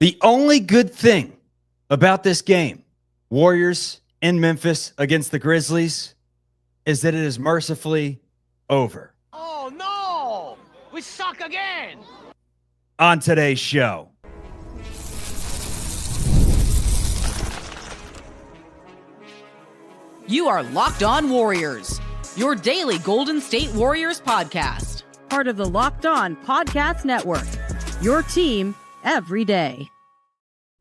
The only good thing about this game, Warriors in Memphis against the Grizzlies, is that it is mercifully over. Oh, no! We suck again! On today's show. You are Locked On Warriors, your daily Golden State Warriors podcast. Part of the Locked On Podcast Network, your team every day.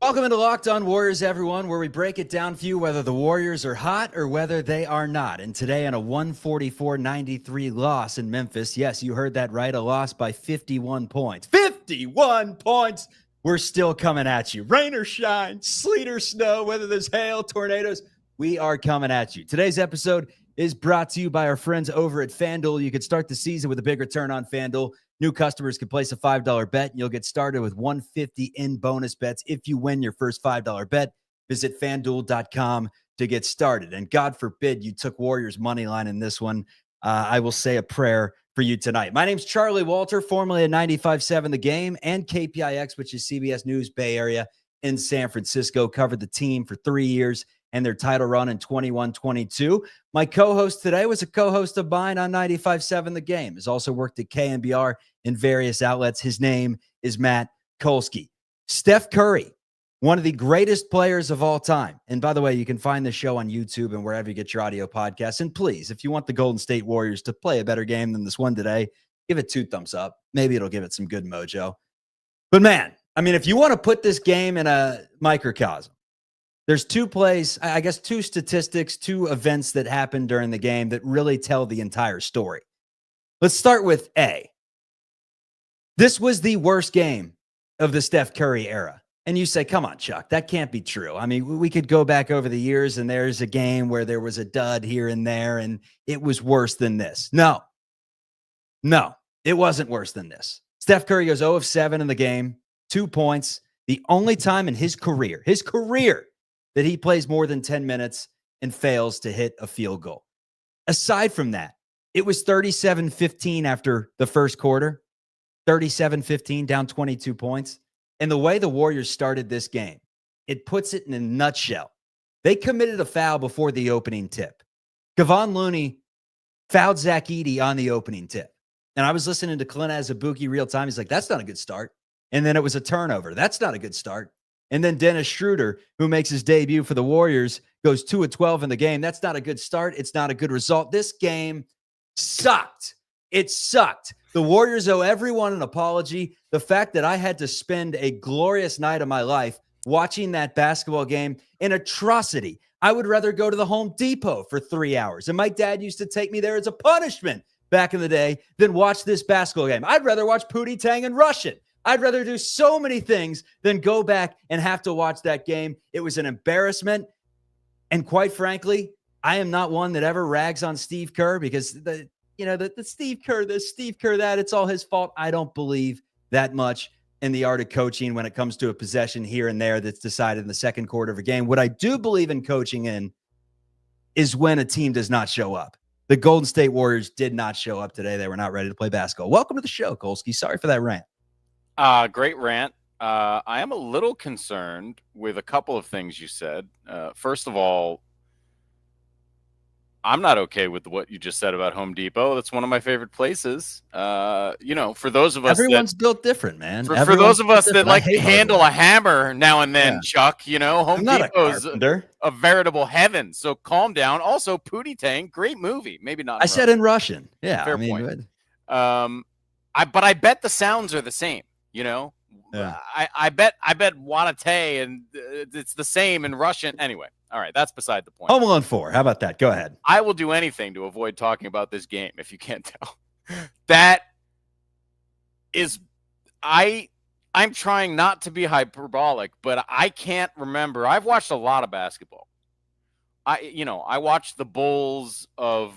Welcome into Locked On Warriors, everyone, where we break it down for you whether the Warriors are hot or whether they are not. And today on a 144-93 loss in Memphis, yes, you heard that right, a loss by 51 points. 51 points! We're still coming at you. Rain or shine, sleet or snow, whether there's hail, tornadoes, we are coming at you. Today's episode is brought to you by our friends over at FanDuel. You could start the season with a big return on FanDuel. New customers can place a $5 bet, and you'll get started with $150 in bonus bets if you win your first $5 bet. Visit FanDuel.com to get started. And God forbid you took Warriors money line in this one. I will say a prayer for you tonight. My name's Charlie Walter, formerly at 95.7 The Game and KPIX, which is CBS News Bay Area in San Francisco. Covered the team for 3 years and their title run in 21-22. My co-host today was a co-host of mine on 95.7 The Game. Has also worked at KNBR in various outlets. His name is Matt Kolsky. Steph Curry, one of the greatest players of all time. And by the way, you can find the show on YouTube and wherever you get your audio podcasts. And please, if you want the Golden State Warriors to play a better game than this one today, give it 2 thumbs up. Maybe it'll give it some good mojo. But man, I mean, if you want to put this game in a microcosm, there's 2 plays, I guess 2 statistics, 2 events that happened during the game that really tell the entire story. Let's start with A. This was the worst game of the Steph Curry era. And you say, come on, Chuck, that can't be true. I mean, we could go back over the years and there's a game where there was a dud here and there and it was worse than this. No, it wasn't worse than this. Steph Curry goes 0 of 7 in the game, 2 points. The only time in his career, that he plays more than 10 minutes and fails to hit a field goal. Aside from that, it was 37-15 after the first quarter, 37-15, down 22 points. And the way the Warriors started this game, it puts it in a nutshell. They committed a foul before the opening tip. Kevon Looney fouled Zach Edey on the opening tip. And I was listening to Clint Azabuki real time. He's like, that's not a good start. And then it was a turnover. That's not a good start. And then Dennis Schroeder, who makes his debut for the Warriors, goes 2 of 12 in the game. That's not a good start. It's not a good result. This game sucked. It sucked. The Warriors owe everyone an apology. The fact that I had to spend a glorious night of my life watching that basketball game, an atrocity. I would rather go to the Home Depot for 3 hours. And my dad used to take me there as a punishment back in the day than watch this basketball game. I'd rather watch Pootie Tang and Russian. I'd rather do so many things than go back and have to watch that game. It was an embarrassment. And quite frankly, I am not one that ever rags on Steve Kerr because the Steve Kerr, that it's all his fault. I don't believe that much in the art of coaching when it comes to a possession here and there that's decided in the second quarter of a game. What I do believe in coaching in is when a team does not show up. The Golden State Warriors did not show up today. They were not ready to play basketball. Welcome to the show, Kolsky. Sorry for that rant. Great rant. I am a little concerned with a couple of things you said. First of all, I'm not okay with what you just said about Home Depot. That's one of my favorite places. For those of us, everyone's built different, man. For those of us that like to handle a hammer now and then, Chuck, Home Depot's a veritable heaven. So calm down. Also, Pootie Tang, great movie. Maybe not. I said in Russian. Yeah, fair point. But I bet the sounds are the same. Yeah. I bet Wanate and it's the same in Russian. Anyway, all right, that's beside the point. Home Alone 4. How about that? Go ahead. I will do anything to avoid talking about this game, if you can't tell. That is, I'm trying not to be hyperbolic, but I can't remember. I've watched a lot of basketball. I watched the Bulls of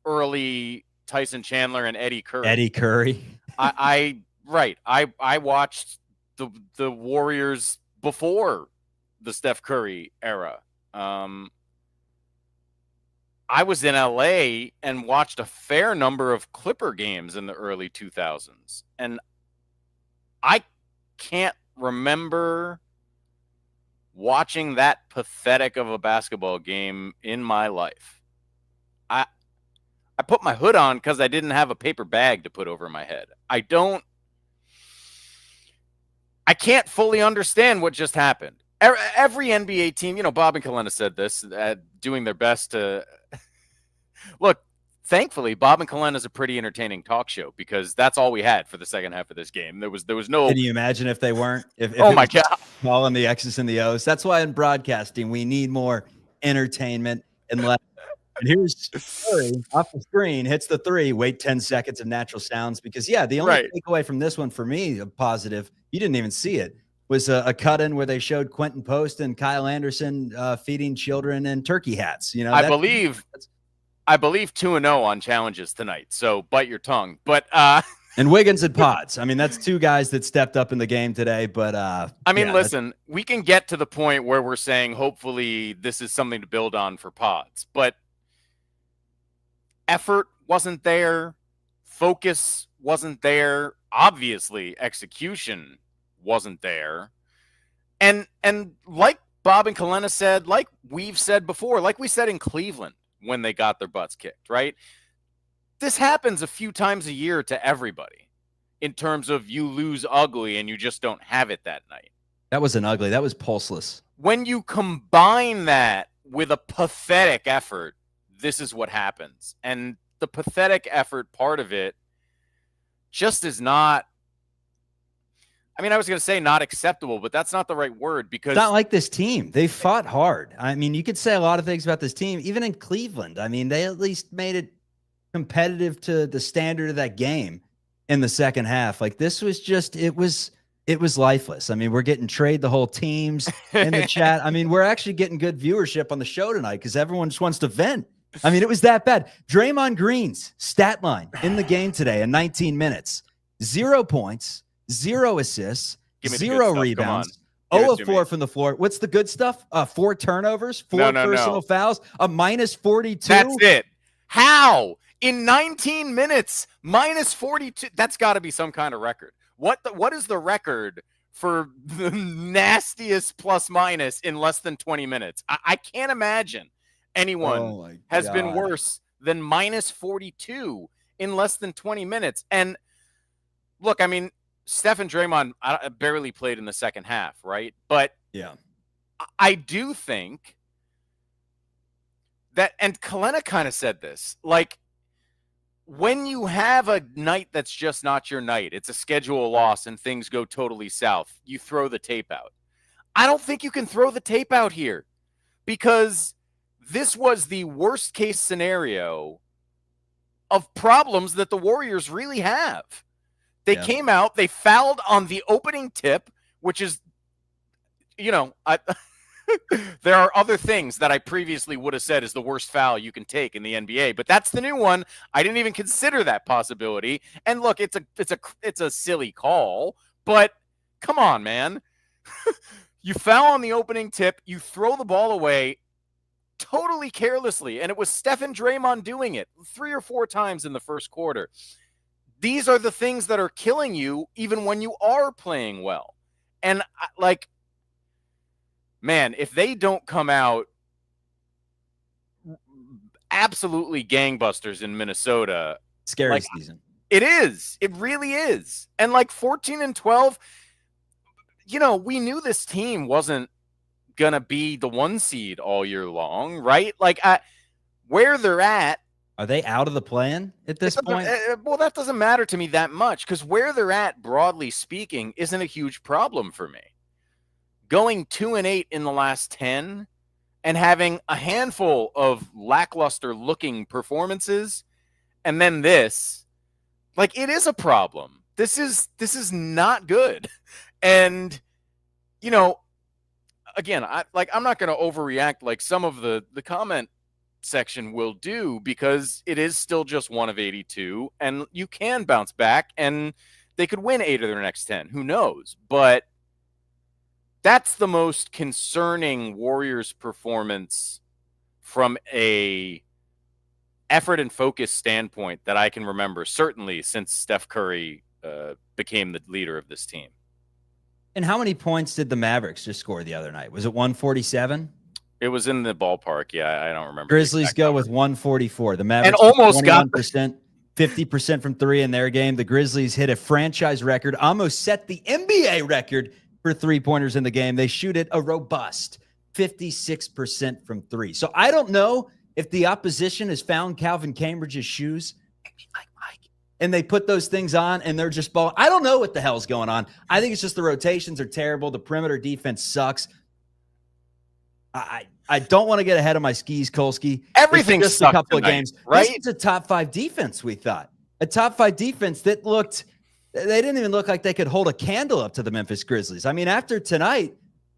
early Tyson Chandler and Eddie Curry. I watched the Warriors before the Steph Curry era. I was in LA and watched a fair number of Clipper games in the early 2000s. And I can't remember watching that pathetic of a basketball game in my life. I put my hood on because I didn't have a paper bag to put over my head. I can't fully understand what just happened. Every NBA team, Bob and Kalena said this, doing their best to look. Thankfully, Bob and Kalena is a pretty entertaining talk show because that's all we had for the second half of this game. There was no. Can you imagine if they weren't? If oh my God! Calling the X's and the O's. That's why in broadcasting we need more entertainment and less. And here's Curry off the screen, hits the three, wait 10 seconds of natural sounds. Because, the only takeaway from this one for me, a positive, you didn't even see it, was a cut-in where they showed Quentin Post and Kyle Anderson feeding children in turkey hats. I believe 2-0 on challenges tonight, so bite your tongue. But and Wiggins and Pods. I mean, that's two guys that stepped up in the game today. But listen, we can get to the point where we're saying hopefully this is something to build on for Pods, but effort wasn't there. Focus wasn't there. Obviously, execution wasn't there. And like Bob and Kalena said, like we've said before, like we said in Cleveland when they got their butts kicked, right? This happens a few times a year to everybody in terms of you lose ugly and you just don't have it that night. That wasn't ugly. That was pulseless. When you combine that with a pathetic effort, this is what happens. And the pathetic effort part of it just is not, I was going to say not acceptable, but that's not the right word because it's not like this team. They fought hard. You could say a lot of things about this team, even in Cleveland. They at least made it competitive to the standard of that game in the second half. Like this was just, it was lifeless. We're getting trade the whole teams in the chat. We're actually getting good viewership on the show tonight because everyone just wants to vent. It was that bad. Draymond Green's stat line in the game today in 19 minutes, 0 points, 0 assists, 0 rebounds, 0 of 4 from the floor. What's the good stuff? 4 turnovers, 4 personal fouls, a minus 42. That's it. How? In 19 minutes, minus 42. That's got to be some kind of record. What is the record for the nastiest plus minus in less than 20 minutes? I can't imagine anyone has been worse than minus 42 in less than 20 minutes. And look, Steph and Draymond barely played in the second half, right? But I do think that, and Kalena kind of said this, like when you have a night that's just not your night, it's a schedule loss and things go totally south, you throw the tape out. I don't think you can throw the tape out here because this was the worst case scenario of problems that the Warriors really have. They came out, they fouled on the opening tip, which is, there are other things that I previously would have said is the worst foul you can take in the NBA, but that's the new one. I didn't even consider that possibility. And look, it's a silly call, but come on, man. You foul on the opening tip, you throw the ball away totally carelessly, and it was Steph and Draymond doing it 3 or 4 times in the first quarter. These are the things that are killing you even when you are playing well. And man, if they don't come out absolutely gangbusters in Minnesota, scary season. It is. It really is. And 14-12, we knew this team wasn't going to be the 1 seed all year long, right? Where they're at. Are they out of the plan at this point? Well, that doesn't matter to me that much because where they're at, broadly speaking, isn't a huge problem for me. Going 2-8 in the last 10 and having a handful of lackluster looking performances and then this, it is a problem. This is not good. And, again, I'm not going to overreact like some of the comment section will do because it is still just 1 of 82 and you can bounce back and they could win 8 of their next 10. Who knows? But that's the most concerning Warriors performance from a effort and focus standpoint that I can remember, certainly since Steph Curry became the leader of this team. And how many points did the Mavericks just score the other night? Was it 147? It was in the ballpark. Yeah, I don't remember. Grizzlies go with 144. The Mavericks and almost 21%, 50% from three in their game. The Grizzlies hit a franchise record, almost set the NBA record for three-pointers in the game. They shoot it a robust 56% from three. So I don't know if the opposition has found Calvin Cambridge's shoes, and they put those things on and they're just balling. I don't know what the hell's going on. I think it's just the rotations are terrible. The perimeter defense sucks. I don't want to get ahead of my skis, Kolsky. Everything just sucked a couple tonight, of games, right? This is a top 5 defense. We thought a top 5 defense that they didn't even look like they could hold a candle up to the Memphis Grizzlies. I mean, after tonight,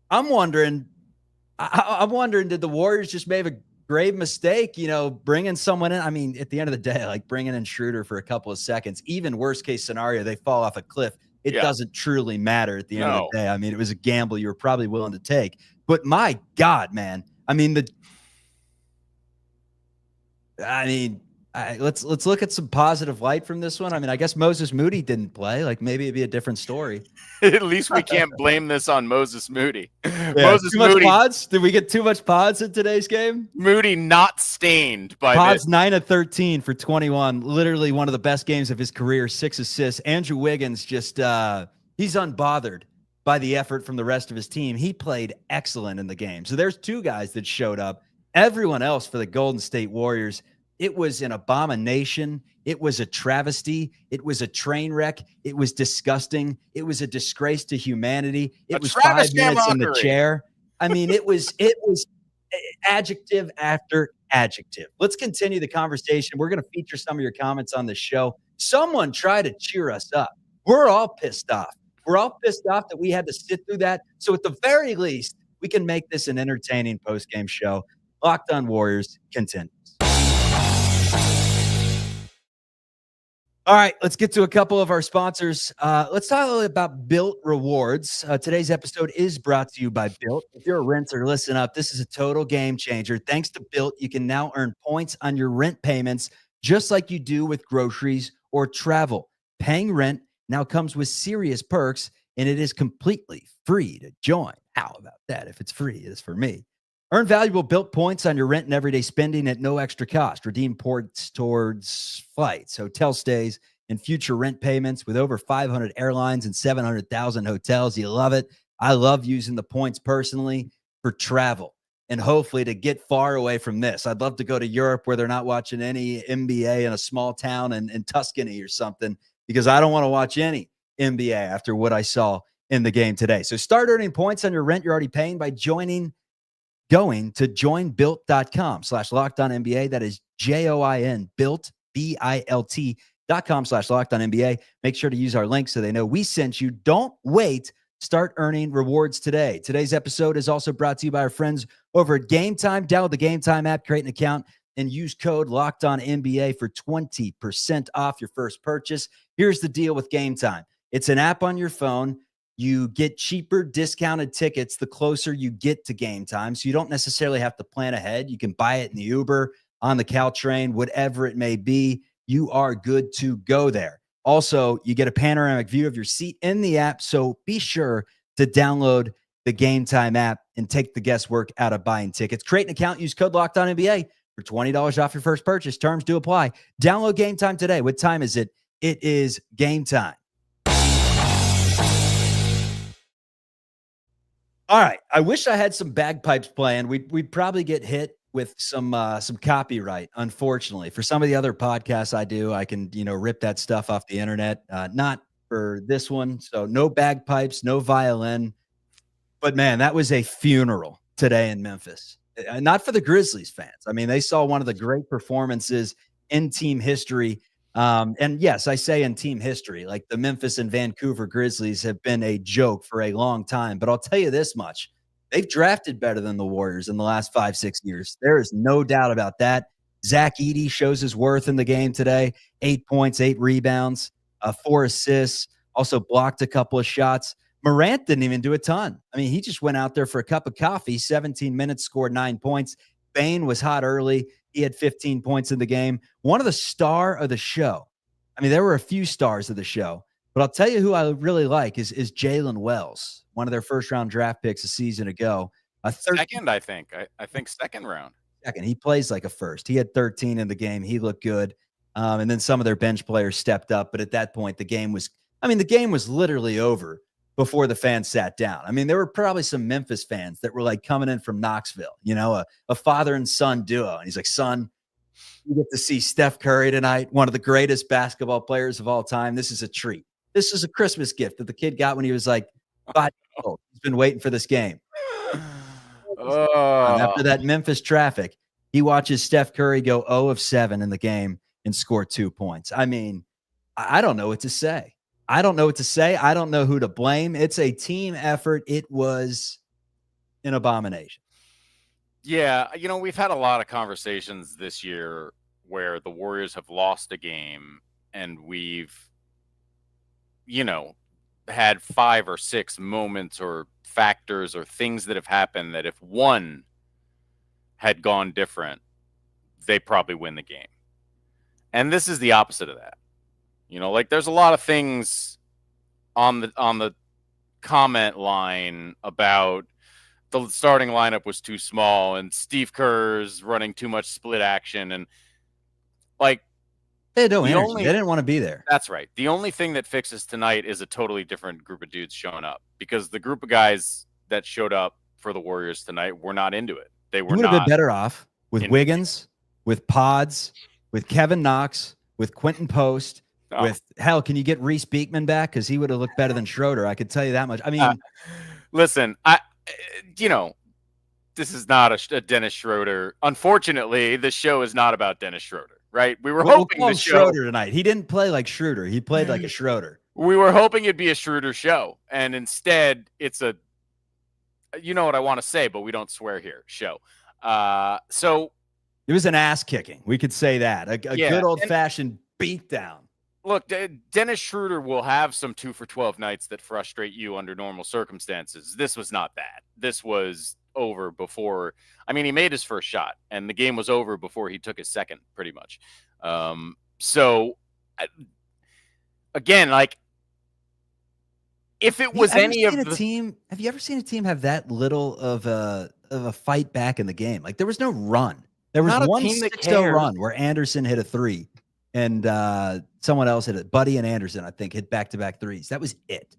I'm wondering, did the Warriors just make a grave mistake, bringing someone in? I mean, at the end of the day, like bringing in Schroeder for a couple of seconds, even worst case scenario, they fall off a cliff. It doesn't truly matter at the end of the day. I mean, it was a gamble you were probably willing to take. But my God, man, I mean, let's look at some positive light from this one. I mean, I guess Moses Moody didn't play. Like maybe it'd be a different story. At least we can't blame this on Moses Moody. Yeah, Moses too much Moody. pods? Did we get too much pods in today's game? Moody not stained by Pods this. 9 of 13 for 21. Literally one of the best games of his career. 6 assists. Andrew Wiggins just he's unbothered by the effort from the rest of his team. He played excellent in the game. So there's 2 guys that showed up. Everyone else for the Golden State Warriors, it was an abomination. It was a travesty. It was a train wreck. It was disgusting. It was a disgrace to humanity. It was 5 minutes in the chair. I mean, it was adjective after adjective. Let's continue the conversation. We're going to feature some of your comments on the show. Someone try to cheer us up. We're all pissed off. We're all pissed off that we had to sit through that. So at the very least, we can make this an entertaining post-game show. Locked On Warriors continues. All right, let's get to a couple of our sponsors. Let's talk a little about BILT Rewards. Today's episode is brought to you by BILT. If you're a renter, listen up. This is a total game changer. Thanks to BILT, you can now earn points on your rent payments just like you do with groceries or travel. Paying rent now comes with serious perks, and it is completely free to join. How about that? If it's free, it is for me. Earn valuable BILT points on your rent and everyday spending at no extra cost. Redeem points towards flights, hotel stays, and future rent payments with over 500 airlines and 700,000 hotels. You love it. I love using the points personally for travel and hopefully to get far away from this. I'd love to go to Europe where they're not watching any NBA in a small town in Tuscany or something, because I don't want to watch any NBA after what I saw in the game today. So start earning points on your rent you're already paying by going to joinbuilt.com/LockedOnNBA. That is JOIN built, BILT.com/LockedOnNBA. Make sure to use our link so they know we sent you. Don't wait. Start earning rewards today. Today's episode is also brought to you by our friends over at Game Time. Download the Game Time app, create an account, and use code LockedOnNBA for 20% off your first purchase. Here's the deal with Game Time. It's an app on your phone. You get cheaper discounted tickets the closer you get to game time. So you don't necessarily have to plan ahead. You can buy it in the Uber, on the Caltrain, whatever it may be. You are good to go there. Also, you get a panoramic view of your seat in the app. So be sure to download the Game Time app and take the guesswork out of buying tickets. Create an account, use code LockedOnNBA for $20 off your first purchase. Terms do apply. Download Game Time today. What time is it? It is game time. All right. I wish I had some bagpipes playing. We'd probably get hit with some copyright, unfortunately. For some of the other podcasts I do, I can, rip that stuff off the internet. Not for this one. So no bagpipes, no violin. But man, that was a funeral today in Memphis. Not for the Grizzlies fans. I mean, they saw one of the great performances in team history. And yes, I say in team history, like the Memphis and Vancouver Grizzlies have been a joke for a long time. But I'll tell you this much. They've drafted better than the Warriors in the last 5-6 years. There is no doubt about that. Zach Edey shows his worth in the game today. 8 points, 8 rebounds, 4 assists, also blocked a couple of shots. Morant didn't even do a ton. I mean, he just went out there for a cup of coffee, 17 minutes, scored 9 points. Bane was hot early. He had 15 points in the game. One of the star of the show. I mean, there were a few stars of the show, But I'll tell you who I really like is Jalen Wells, one of their first-round draft picks a season ago. A Second, I think. I think second round. second. He plays like a first. He had 13 in the game. He looked good. And then some of their bench players stepped up. But at that point, the game was literally over before the fans sat down. I mean, there were probably some Memphis fans that were like coming in from Knoxville, a father and son duo. And he's like, son, you get to see Steph Curry tonight, one of the greatest basketball players of all time. This is a treat. This is a Christmas gift that the kid got when he was like 5 years old. He's been waiting for this game. After that Memphis traffic, he watches Steph Curry go 0 of 7 in the game and score 2 points. I mean, I don't know what to say. I don't know who to blame. It's a team effort. It was an abomination. Yeah, we've had a lot of conversations this year where the Warriors have lost a game and we've, had 5 or 6 moments or factors or things that have happened that if one had gone different, they probably win the game. And this is the opposite of that. There's a lot of things on the comment line about the starting lineup was too small and Steve Kerr's running too much split action and they had no energy. They didn't want to be there. That's right. The only thing that fixes tonight is a totally different group of dudes showing up because the group of guys that showed up for the Warriors tonight were not into it. They were not. You would have been better off with Wiggins, with Pods, with Kevin Knox, with Quentin Post, with hell. Can you get Reese Beekman back? Because he would have looked better than Schroeder. I could tell you that much. I mean, listen, this is not a Dennis Schroeder. Unfortunately, the show is not about Dennis Schroeder. Right? We were hoping the show Schroeder tonight. He didn't play like Schroeder. He played like a Schroeder. We were hoping it'd be a Schroeder show, and instead, it's a. You know what I want to say, but we don't swear here. Show. So it was an ass kicking. We could say that a good old fashioned beatdown. Look, Dennis Schroeder will have some 2 for 12 nights that frustrate you under normal circumstances. This was not that. This was over before. I mean, he made his first shot, and the game was over before he took his second, pretty much. Again, if it was any of the team, have you ever seen a team have that little of a fight back in the game? Like there was no run. There was one 6-0 run where Anderson hit a 3, and someone else hit it. Buddy and Anderson, I think, hit back-to-back threes. That was it.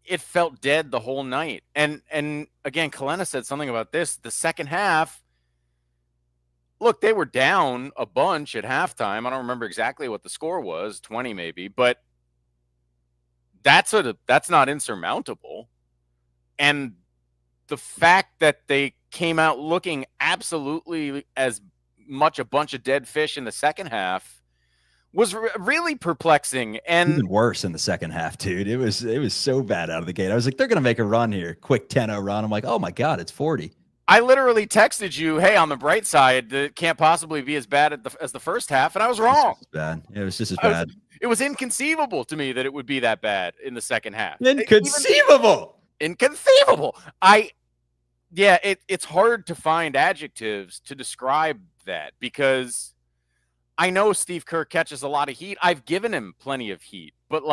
It felt dead the whole night. And again, Kalena said something about this. The second half, look, they were down a bunch at halftime. I don't remember exactly what the score was, 20 maybe, but that's not insurmountable. And the fact that they came out looking absolutely as much a bunch of dead fish in the second half was really perplexing. And even worse in the second half, dude. It was so bad out of the gate. I was like, they're going to make a run here. Quick 10-0 run. I'm like, oh my God, it's 40. I literally texted you, hey, on the bright side, it can't possibly be as bad as the first half. And I was wrong. It was just as bad. It was inconceivable to me that it would be that bad in the second half. Inconceivable. Inconceivable. It's hard to find adjectives to describe that because I know Steve Kerr catches a lot of heat. I've given him plenty of heat, but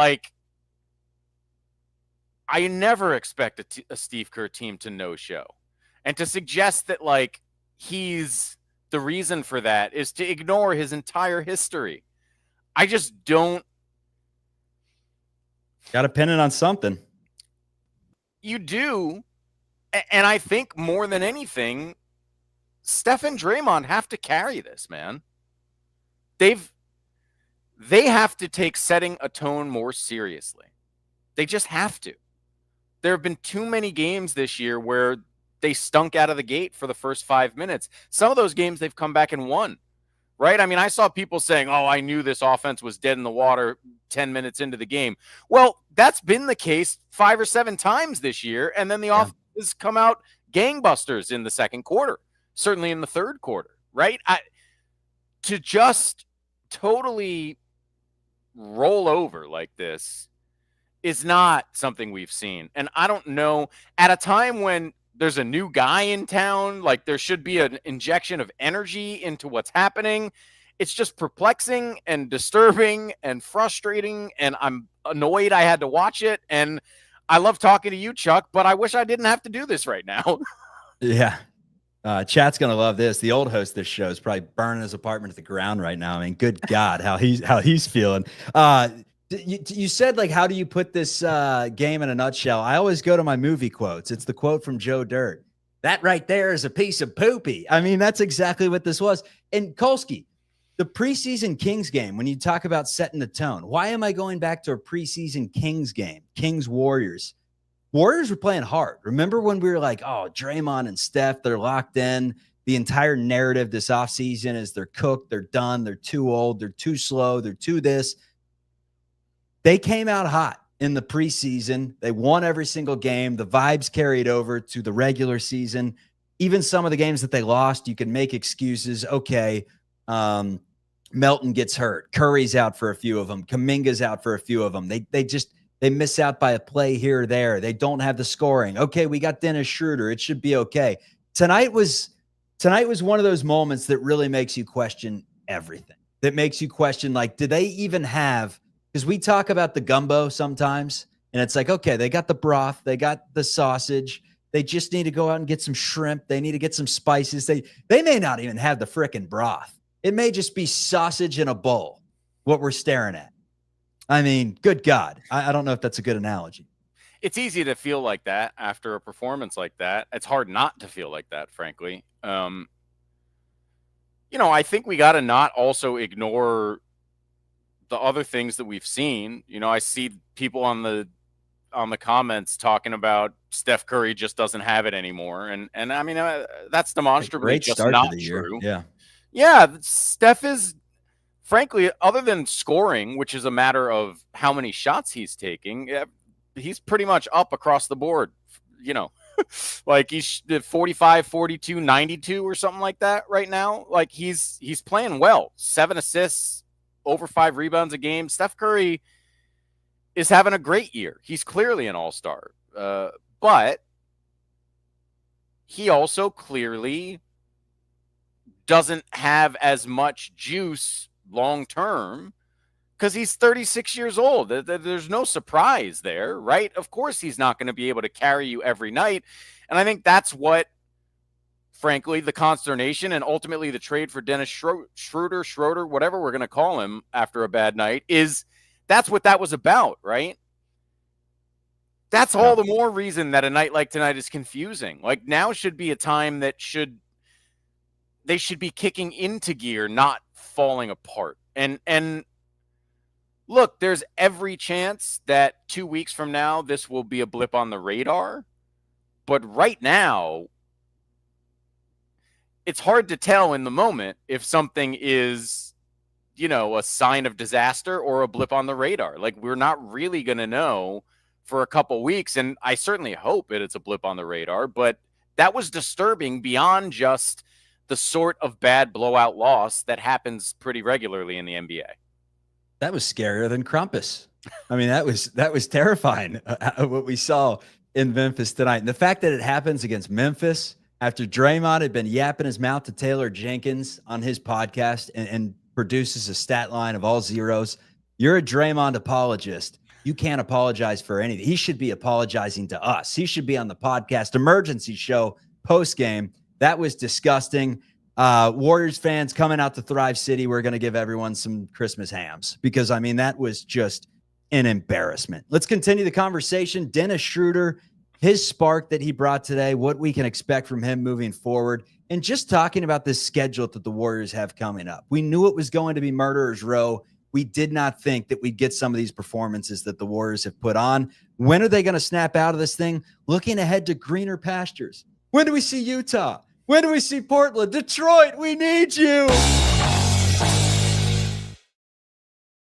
I never expect a Steve Kerr team to no show. And to suggest that he's the reason for that is to ignore his entire history. I just don't. Got to pin it on something. You do. And I think more than anything, Steph and Draymond have to carry this, man. They have to take setting a tone more seriously. They just have to. There have been too many games this year where they stunk out of the gate for the first 5 minutes. Some of those games they've come back and won, right? I mean, I saw people saying, oh, I knew this offense was dead in the water 10 minutes into the game. Well, that's been the case 5 or 7 times this year, and then the offense has come out gangbusters in the second quarter, certainly in the third quarter, right? To just totally roll over like this is not something we've seen. And I don't know, at a time when there's a new guy in town, there should be an injection of energy into what's happening. it's just perplexing and disturbing and frustrating, and I'm annoyed I had to watch it. And I love talking to you, Chuck, but I wish I didn't have to do this right now. Yeah. Chat's gonna love this. The old host of this show is probably burning his apartment to the ground right now. I mean, good God, how he's feeling. You said, like, how do you put this game in a nutshell? I always go to my movie quotes. It's the quote from Joe Dirt. That right there is a piece of poopy. I mean, that's exactly what this was. And Kolsky, the preseason Kings game, when you talk about setting the tone, why am I going back to a preseason Kings game? Kings Warriors. Warriors were playing hard. Remember when we were like, oh, Draymond and Steph, they're locked in. The entire narrative this offseason is they're cooked, they're done, they're too old, they're too slow, they're too this. They came out hot in the preseason. They won every single game. The vibes carried over to the regular season. Even some of the games that they lost, you can make excuses. Okay, Melton gets hurt. Curry's out for a few of them. Kuminga's out for a few of them. They miss out by a play here or there. They don't have the scoring. Okay, we got Dennis Schroeder. It should be okay. Tonight was one of those moments that really makes you question everything. That makes you question, like, do they even have, because we talk about the gumbo sometimes, and it's like, okay, they got the broth, they got the sausage, they just need to go out and get some shrimp, they need to get some spices. They may not even have the frickin' broth. It may just be sausage in a bowl, what we're staring at. I mean, good God. I don't know if that's a good analogy. It's easy to feel like that after a performance like that. It's hard not to feel like that, frankly. I think we got to not also ignore the other things that we've seen. I see people on the comments talking about Steph Curry just doesn't have it anymore. And I mean, that's demonstrably just not true. Year. Yeah. Steph is, frankly, other than scoring, which is a matter of how many shots he's taking, he's pretty much up across the board, like he's 45, 42, 92 or something like that right now. Like he's playing well. 7 assists, over 5 rebounds a game. Steph Curry is having a great year. He's clearly an all-star. But he also clearly doesn't have as much juice long-term because he's 36 years old. There's no surprise there, right? Of course he's not going to be able to carry you every night. And I think that's what, frankly, the consternation and ultimately the trade for Dennis Schroeder, whatever we're going to call him after a bad night, is that's what that was about, right? That's all the more reason that a night like tonight is confusing. Like, now should be a time that they should be kicking into gear, not falling apart. And look, there's every chance that 2 weeks from now, this will be a blip on the radar. But right now, it's hard to tell in the moment if something is, a sign of disaster or a blip on the radar. Like, we're not really going to know for a couple weeks. And I certainly hope it's a blip on the radar, but that was disturbing beyond just the sort of bad blowout loss that happens pretty regularly in the NBA. That was scarier than Krampus. I mean, that was terrifying what we saw in Memphis tonight. And the fact that it happens against Memphis after Draymond had been yapping his mouth to Taylor Jenkins on his podcast and produces a stat line of all zeros. You're a Draymond apologist. You can't apologize for anything. He should be apologizing to us. He should be on the podcast emergency show post game. That was disgusting. Warriors fans coming out to Thrive City, we're going to give everyone some Christmas hams because, I mean, that was just an embarrassment. Let's continue the conversation. Dennis Schroeder, his spark that he brought today, what we can expect from him moving forward, and just talking about this schedule that the Warriors have coming up. We knew it was going to be Murderer's Row. We did not think that we'd get some of these performances that the Warriors have put on. When are they going to snap out of this thing? Looking ahead to greener pastures. When do we see Utah? When do we see Portland? Detroit, we need you.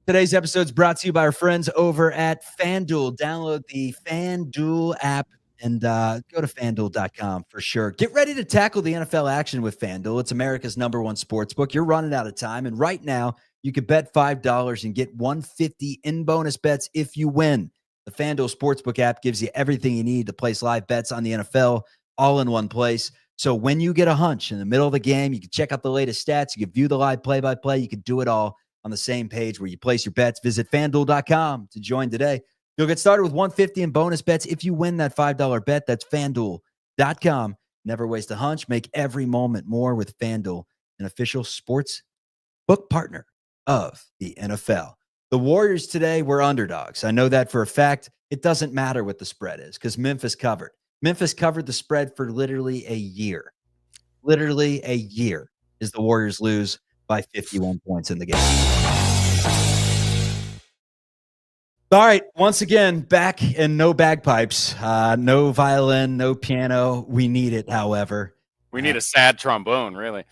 Today's episode is brought to you by our friends over at FanDuel. Download the FanDuel app and go to FanDuel.com for sure. Get ready to tackle the NFL action with FanDuel. It's America's #1 sportsbook. You're running out of time, and right now you can bet $5 and get $150 in bonus bets if you win. The FanDuel Sportsbook app gives you everything you need to place live bets on the NFL all in one place. So when you get a hunch in the middle of the game, you can check out the latest stats. You can view the live play-by-play. You can do it all on the same page where you place your bets. Visit FanDuel.com to join today. You'll get started with $150 in bonus bets if you win that $5 bet. That's FanDuel.com. Never waste a hunch. Make every moment more with FanDuel, an official sports book partner of the NFL. The Warriors today were underdogs. I know that for a fact. It doesn't matter what the spread is because Memphis covered. Memphis covered the spread for literally a year. Literally a year as the Warriors lose by 51 points in the game. All right, once again, back and no bagpipes, no violin, no piano. We need it, however. We need a sad trombone, really.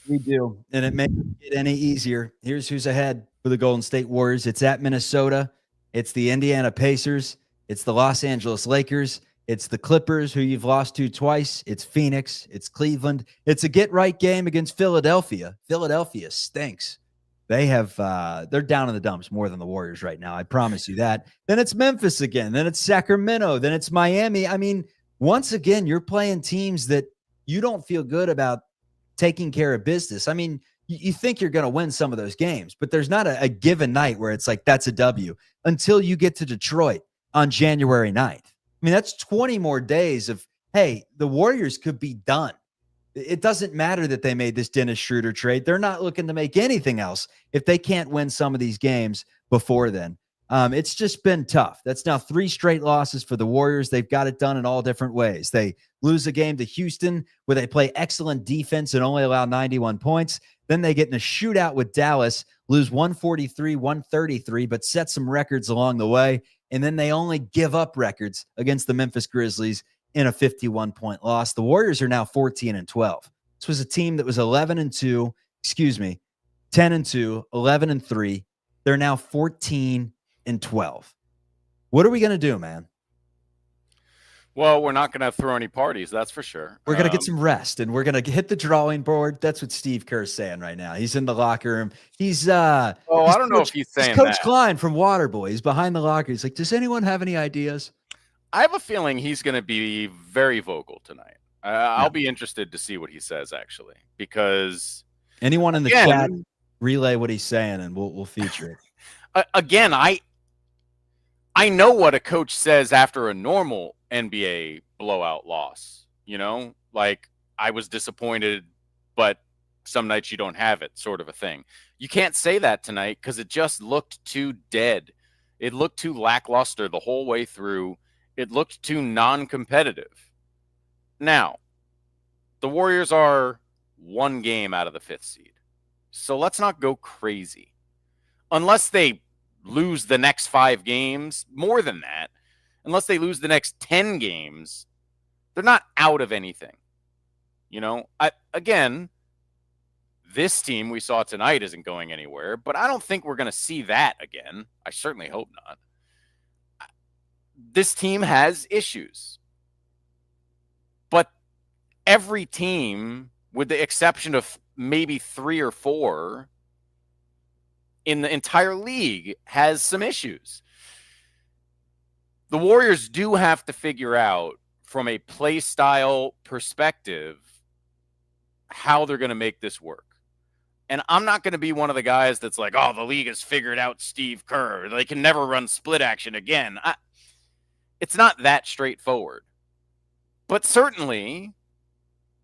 We do, and it may not get any easier. Here's who's ahead for the Golden State Warriors. It's at Minnesota. It's the Indiana Pacers. It's the Los Angeles Lakers. It's the Clippers, who you've lost to twice. It's Phoenix. It's Cleveland. It's a get-right game against Philadelphia. Philadelphia stinks. They're down in the dumps more than the Warriors right now. I promise you that. Then it's Memphis again. Then it's Sacramento. Then it's Miami. I mean, once again, you're playing teams that you don't feel good about taking care of business. I mean, you think you're going to win some of those games, but there's not a given night where it's like, that's a W until you get to Detroit on January 9th. I mean, that's 20 more days of, hey, the Warriors could be done. It doesn't matter that they made this Dennis Schroeder trade. They're not looking to make anything else if they can't win some of these games before then. It's just been tough. That's now 3 straight losses for the Warriors. They've got it done in all different ways. They lose a game to Houston where they play excellent defense and only allow 91 points. Then they get in a shootout with Dallas, lose 143-133, but set some records along the way. And then they only give up records against the Memphis Grizzlies in a 51-point loss. The Warriors are now 14-12. This was a team that was 10-2, 11-3. They're now 14-12. What are we going to do, man? Well, we're not going to throw any parties, that's for sure. We're going to get some rest, and we're going to hit the drawing board. That's what Steve Kerr's saying right now. He's in the locker room. He's I don't know if he's saying Coach that. Klein from Waterboy. He's behind the locker. He's like, does anyone have any ideas? I have a feeling he's going to be very vocal tonight. I'll be interested to see what he says, actually, because anyone in the chat, relay what he's saying, and we'll feature it. Again, I know what a coach says after a normal NBA blowout loss. You know, like, I was disappointed, but some nights you don't have it, sort of a thing. You can't say that tonight because it just looked too dead. It looked too lackluster the whole way through. It looked too non-competitive. Now, the Warriors are 1 game out of the 5th seed. So let's not go crazy. Unless they lose the next 5 games, more than that, unless they lose the next 10 games, they're not out of anything. You know, again, this team we saw tonight isn't going anywhere, but I don't think we're going to see that again. I certainly hope not. This team has issues. But every team, with the exception of maybe 3 or 4 in the entire league, has some issues. The Warriors do have to figure out, from a play style perspective, how they're going to make this work. And I'm not going to be one of the guys that's like, oh, the league has figured out Steve Kerr. They can never run split action again. It's not that straightforward. But certainly,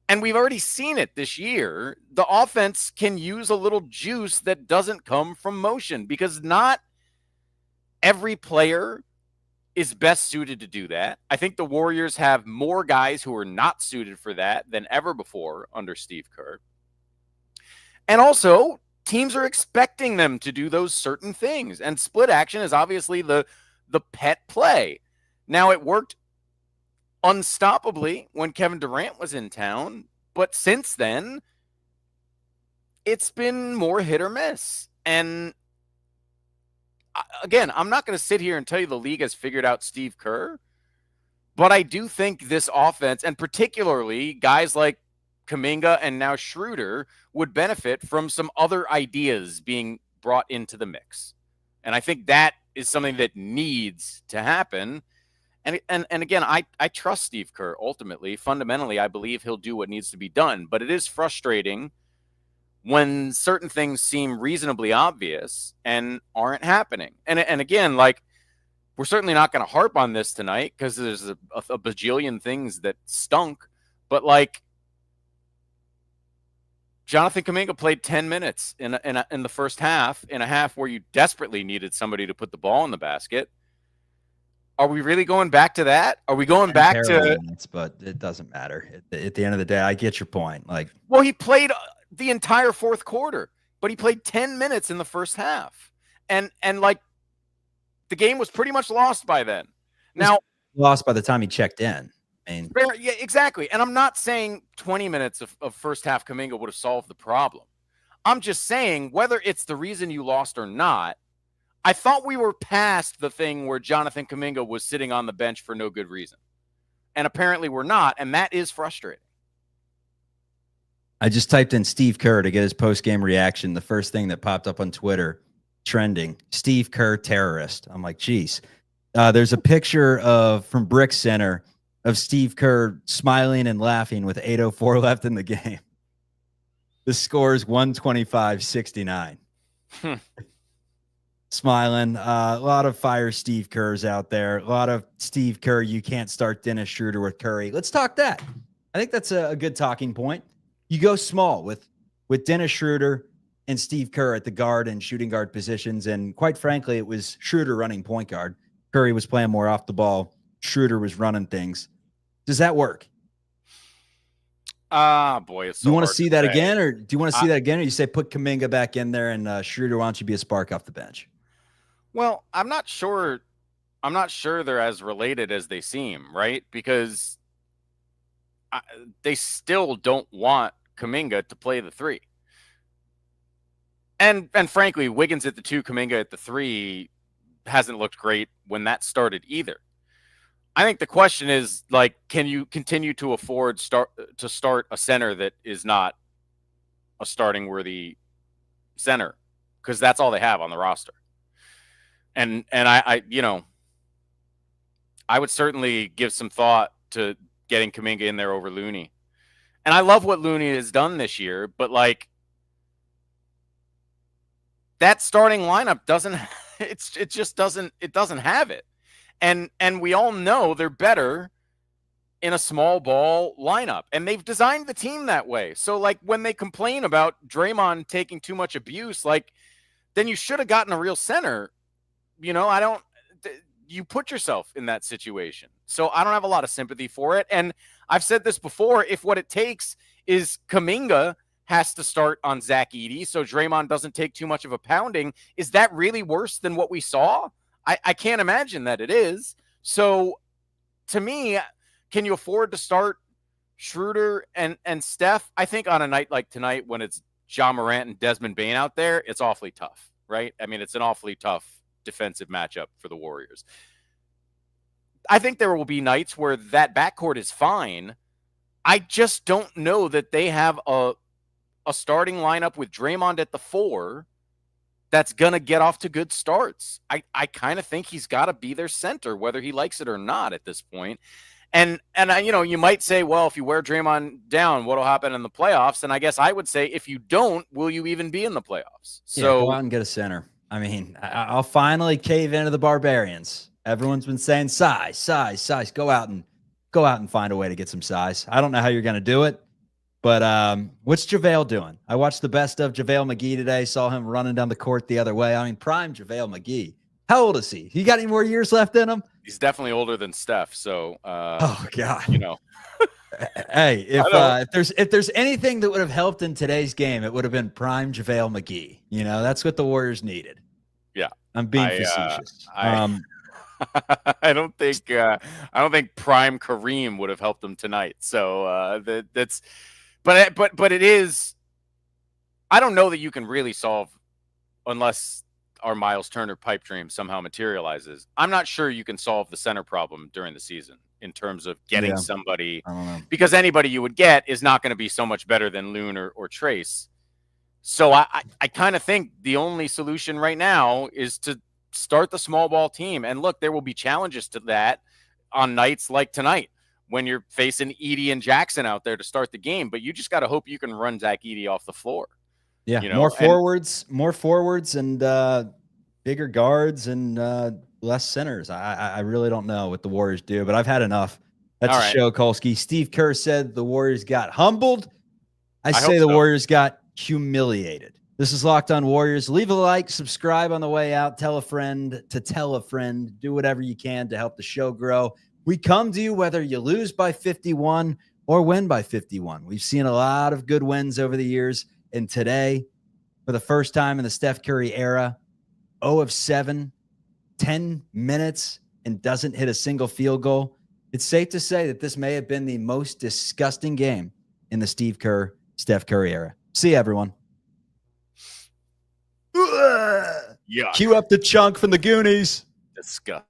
and we've already seen it this year, the offense can use a little juice that doesn't come from motion, because not every player is best suited to do that. I think the Warriors have more guys who are not suited for that than ever before under Steve Kerr. And also, teams are expecting them to do those certain things. And split action is obviously the pet play. Now, it worked unstoppably when Kevin Durant was in town, but since then, it's been more hit or miss. And again, I'm not going to sit here and tell you the league has figured out Steve Kerr, but I do think this offense, and particularly guys like Kuminga and now Schroeder, would benefit from some other ideas being brought into the mix. And I think that is something that needs to happen. And again, I trust Steve Kerr ultimately. Fundamentally, I believe he'll do what needs to be done. But it is frustrating when certain things seem reasonably obvious and aren't happening. And again, like, we're certainly not going to harp on this tonight because there's a bajillion things that stunk. But like, Jonathan Kuminga played 10 minutes in the first half, in a half where you desperately needed somebody to put the ball in the basket. Are we really going back to that? Are we going back to minutes, but it doesn't matter. At the end of the day, I get your point. Like, well, he played the entire fourth quarter, but he played 10 minutes in the first half. And like, the game was pretty much lost by then. Now, lost by the time he checked in. I mean, yeah, exactly. And I'm not saying 20 minutes of first half Kuminga would have solved the problem. I'm just saying, whether it's the reason you lost or not, I thought we were past the thing where Jonathan Kuminga was sitting on the bench for no good reason. And apparently we're not, and that is frustrating. I just typed in Steve Kerr to get his post-game reaction. The first thing that popped up on Twitter, trending, Steve Kerr terrorist. I'm like, geez. There's a picture from Brick Center of Steve Kerr smiling and laughing with 8:04 left in the game. The score is 125-69. Smiling. A lot of fire Steve Kerrs out there. A lot of Steve Kerr, you can't start Dennis Schroeder with Curry. Let's talk that. I think that's a good talking point. You go small with Dennis Schroeder and Steve Kerr at the guard and shooting guard positions. And quite frankly, it was Schroeder running point guard. Curry was playing more off the ball. Schroeder was running things. Does that work? Boy, it's so you want to hard see to that say. again, or do you want to see that again, or you say put Kuminga back in there and Schroeder, why don't you be a spark off the bench? Well, I'm not sure they're as related as they seem, right? Because they still don't want Kuminga to play the three. And frankly, Wiggins at the 2, Kuminga at the 3 hasn't looked great when that started either. I think the question is, like, can you continue to afford to start a center that is not a starting worthy center? Because that's all they have on the roster. And I would certainly give some thought to getting Kuminga in there over Looney. And I love what Looney has done this year, but like, that starting lineup doesn't have it. And we all know they're better in a small ball lineup, and they've designed the team that way. So like, when they complain about Draymond taking too much abuse, like, then you should have gotten a real center. You put yourself in that situation. So I don't have a lot of sympathy for it. And I've said this before, if what it takes is Kuminga has to start on Zach Edey so Draymond doesn't take too much of a pounding, is that really worse than what we saw? I can't imagine that it is. So to me, can you afford to start Schroeder and Steph? I think on a night like tonight, when it's Ja Morant and Desmond Bane out there, it's awfully tough, right? I mean, it's an awfully tough defensive matchup for the Warriors. I think there will be nights where that backcourt is fine. I just don't know that they have a starting lineup with Draymond at the 4 that's going to get off to good starts. I kind of think he's got to be their center, whether he likes it or not at this point. And you might say, well, if you wear Draymond down, what'll happen in the playoffs? And I guess I would say, if you don't, will you even be in the playoffs? So go out and get a center. I mean, I'll finally cave into the Barbarians. Everyone's been saying size. Go out and find a way to get some size. I don't know how you're going to do it, but what's JaVale doing? I watched the best of JaVale McGee today. Saw him running down the court the other way. I mean, prime JaVale McGee. How old is he? He got any more years left in him? He's definitely older than Steph. So, oh God, Hey, if there's anything that would have helped in today's game, it would have been prime JaVale McGee. That's what the Warriors needed. Yeah, I'm being facetious. I don't think prime Kareem would have helped them tonight. So but it is. I don't know that you can really solve, unless our Miles Turner pipe dream somehow materializes. I'm not sure you can solve the center problem during the season in terms of getting somebody, because anybody you would get is not going to be so much better than Loon or Trace. So I kind of think the only solution right now is to start the small ball team. And look, there will be challenges to that on nights like tonight when you're facing Edey and Jackson out there to start the game. But you just got to hope you can run Zach Edey off the floor. Yeah, you know? more forwards, and bigger guards and less centers. I really don't know what the Warriors do, but I've had enough. That's All a right. show, Kolsky. Steve Kerr said the Warriors got humbled. I say hope the so. Warriors got humiliated. This is Locked On Warriors. Leave a like, subscribe on the way out, tell a friend to tell a friend. Do whatever you can to help the show grow. We come to you whether you lose by 51 or win by 51. We've seen a lot of good wins over the years, and today, for the first time in the Steph Curry era, 0 of 7, 10 minutes, and doesn't hit a single field goal. It's safe to say that this may have been the most disgusting game in the Steve Kerr, Steph Curry era. See you, everyone. Yeah. Cue up the chunk from the Goonies. Disgust.